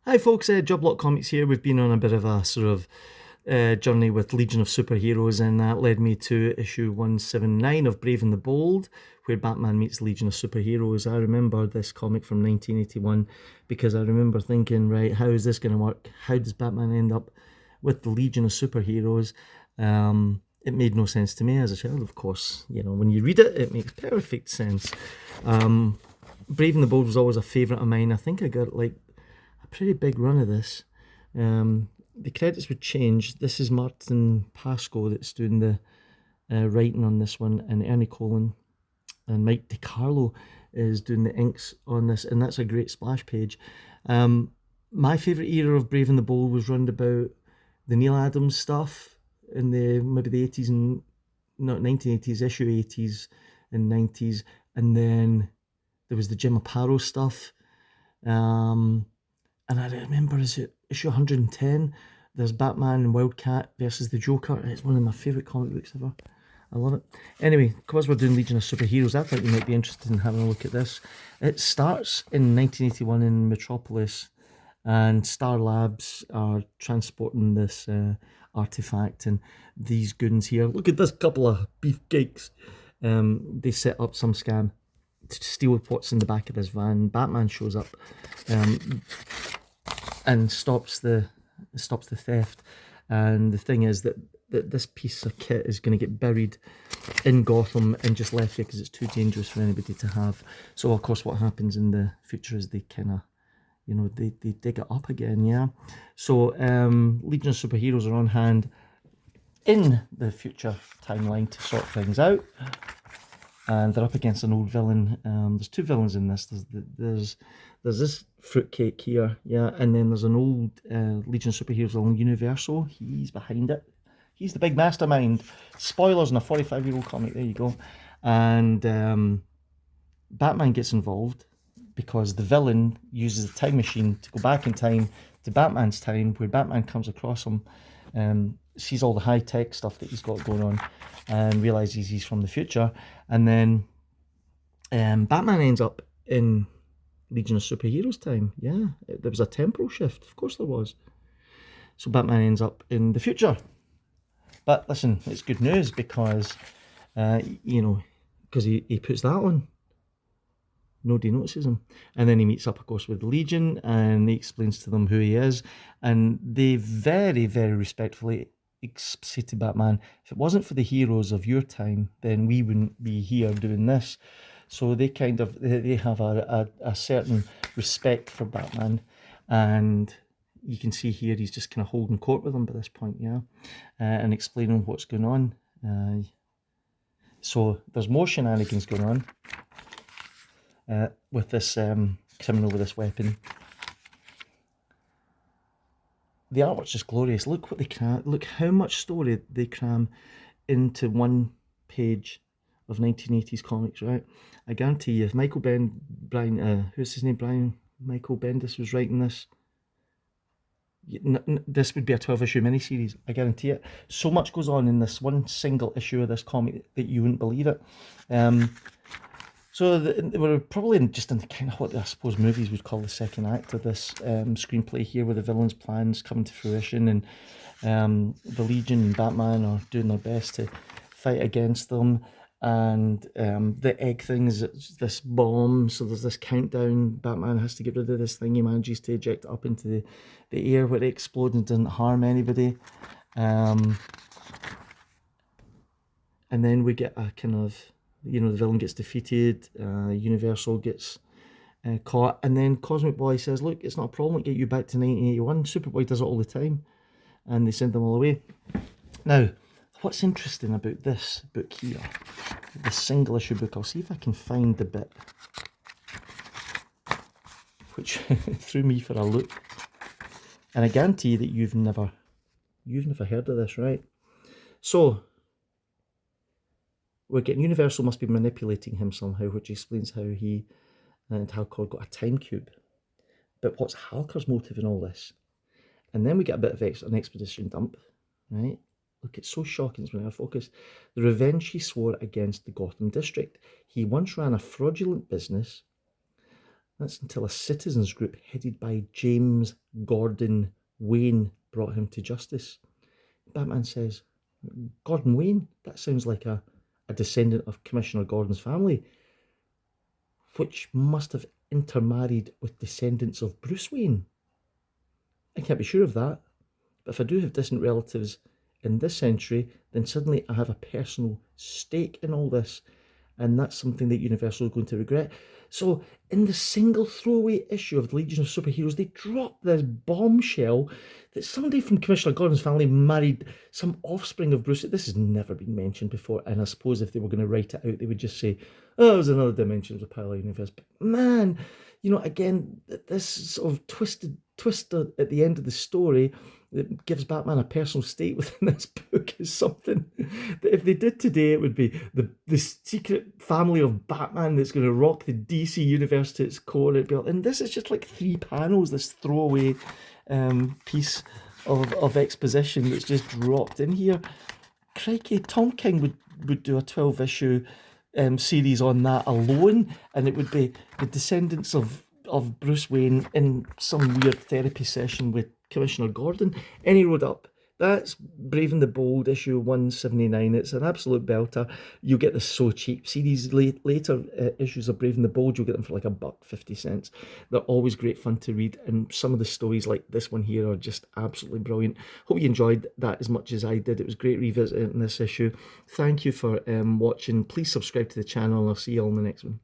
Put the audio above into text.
Hi folks, Job Comics here. We've been on a bit of a sort of journey with Legion of Superheroes, and that led me to issue 179 of Brave and the Bold, where Batman meets Legion of Superheroes. I remember this comic from 1981 because I remember thinking, right, how is this going to work? How does Batman end up with the Legion of Superheroes? It made no sense to me as a child, of course. You know, when you read it, it makes perfect sense. Brave and the Bold was always a favourite of mine. I think I got like a pretty big run of this. The credits would change. This is Martin Pascoe that's doing the writing on this one, and Ernie Colin and Mike DiCarlo is doing the inks on this, and that's a great splash page. My favourite era of Brave and the Bold was round about the Neil Adams stuff in the maybe the 80s and not 1980s, issue 80s and 90s, and then there was the Jim Aparo stuff. And I remember, is it issue 110? There's Batman and Wildcat versus the Joker. It's one of my favourite comic books ever. I love it. Anyway, because we're doing Legion of Superheroes, I thought you might be interested in having a look at this. It starts in 1981 in Metropolis, and Star Labs are transporting this artifact, and these goons here, look at this couple of beefcakes. They set up some scam to steal what's in the back of this van. Batman shows up and stops the theft. And the thing is that this piece of kit is going to get buried in Gotham and just left here because it's too dangerous for anybody to have. So of course what happens in the future is they kind of, you know, they dig it up again, yeah. So Legion of Superheroes are on hand in the future timeline to sort things out, and they're up against an old villain. There's two villains in this. There's this fruitcake here, yeah, and then there's an old Legion of Superheroes villain, Universal. He's behind it. He's the big mastermind. Spoilers in a 45-year-old comic. There you go. And Batman gets involved because the villain uses a time machine to go back in time to Batman's time, where Batman comes across him, sees all the high-tech stuff that he's got going on, and realizes he's from the future. And then Batman ends up in Legion of Superheroes time. Yeah, there was a temporal shift. Of course there was. So Batman ends up in the future. But listen, it's good news because, you know, because he puts that on. Nobody notices him. And then he meets up, of course, with the Legion, and he explains to them who he is. And they very, very respectfully say to Batman, if it wasn't for the heroes of your time, then we wouldn't be here doing this. So they kind of, they have a certain respect for Batman. And you can see here he's just kind of holding court with them by this point, yeah, and explaining what's going on. So there's more shenanigans going on with this criminal with this weapon. The artwork's just glorious. Look what they cram. Look how much story they cram into one page of 1980s comics, right? I guarantee you, if Michael who's his name, Michael Bendis was writing this, this would be a 12-issue miniseries. I guarantee it. So much goes on in this one single issue of this comic that you wouldn't believe it. So we're probably just in the kind of what I suppose movies would call the second act of this screenplay here, where the villain's plans come to fruition, and the Legion and Batman are doing their best to fight against them. And the egg thing is this bomb, so there's this countdown. Batman has to get rid of this thing. He manages to eject it up into the air where it explodes and doesn't harm anybody. And then we get a kind of, you know, the villain gets defeated, Universal gets caught, and then Cosmic Boy says, look, it's not a problem, we'll get you back to 1981. Superboy does it all the time, and they send them all away. Now, what's interesting about this book here, this single issue book, I'll see if I can find the bit which threw me for a loop, and I guarantee that you've never heard of this, right? So we're getting Universal must be manipulating him somehow, which explains how he and Halcor got a time cube. But what's Halcor's motive in all this? And then we get a bit of an exposition dump, right? Look, it's so shocking, it's been out of focus. The revenge he swore against the Gotham District. He once ran a fraudulent business That's until a citizens group headed by James Gordon Wayne brought him to justice. Batman says, Gordon Wayne? That sounds like a descendant of Commissioner Gordon's family, which must have intermarried with descendants of Bruce Wayne. I can't be sure of that, but if I do have distant relatives in this century, then suddenly I have a personal stake in all this, and that's something that Universal is going to regret. So, in the single throwaway issue of the Legion of Superheroes, they dropped this bombshell that somebody from Commissioner Gordon's family married some offspring of Bruce. This has never been mentioned before, and I suppose if they were going to write it out, they would just say, oh, there's another dimension of the parallel universe. But man, again, this sort of twist at the end of the story that gives Batman a personal stake within this book is something that if they did today, it would be the secret family of Batman that's going to rock the DC universe to its core. And this is just like 3 panels, this throwaway piece of exposition that's just dropped in here. Crikey, Tom King would do a 12-issue series on that alone, and it would be the descendants of Bruce Wayne in some weird therapy session with Commissioner Gordon. Any road up. That's Brave and the Bold, issue 179. It's an absolute belter. You'll get this so cheap. See these later issues of Brave and the Bold, you'll get them for like $1.50. They're always great fun to read, and some of the stories like this one here are just absolutely brilliant. Hope you enjoyed that as much as I did. It was great revisiting this issue. Thank you for watching. Please subscribe to the channel, and I'll see you all in the next one.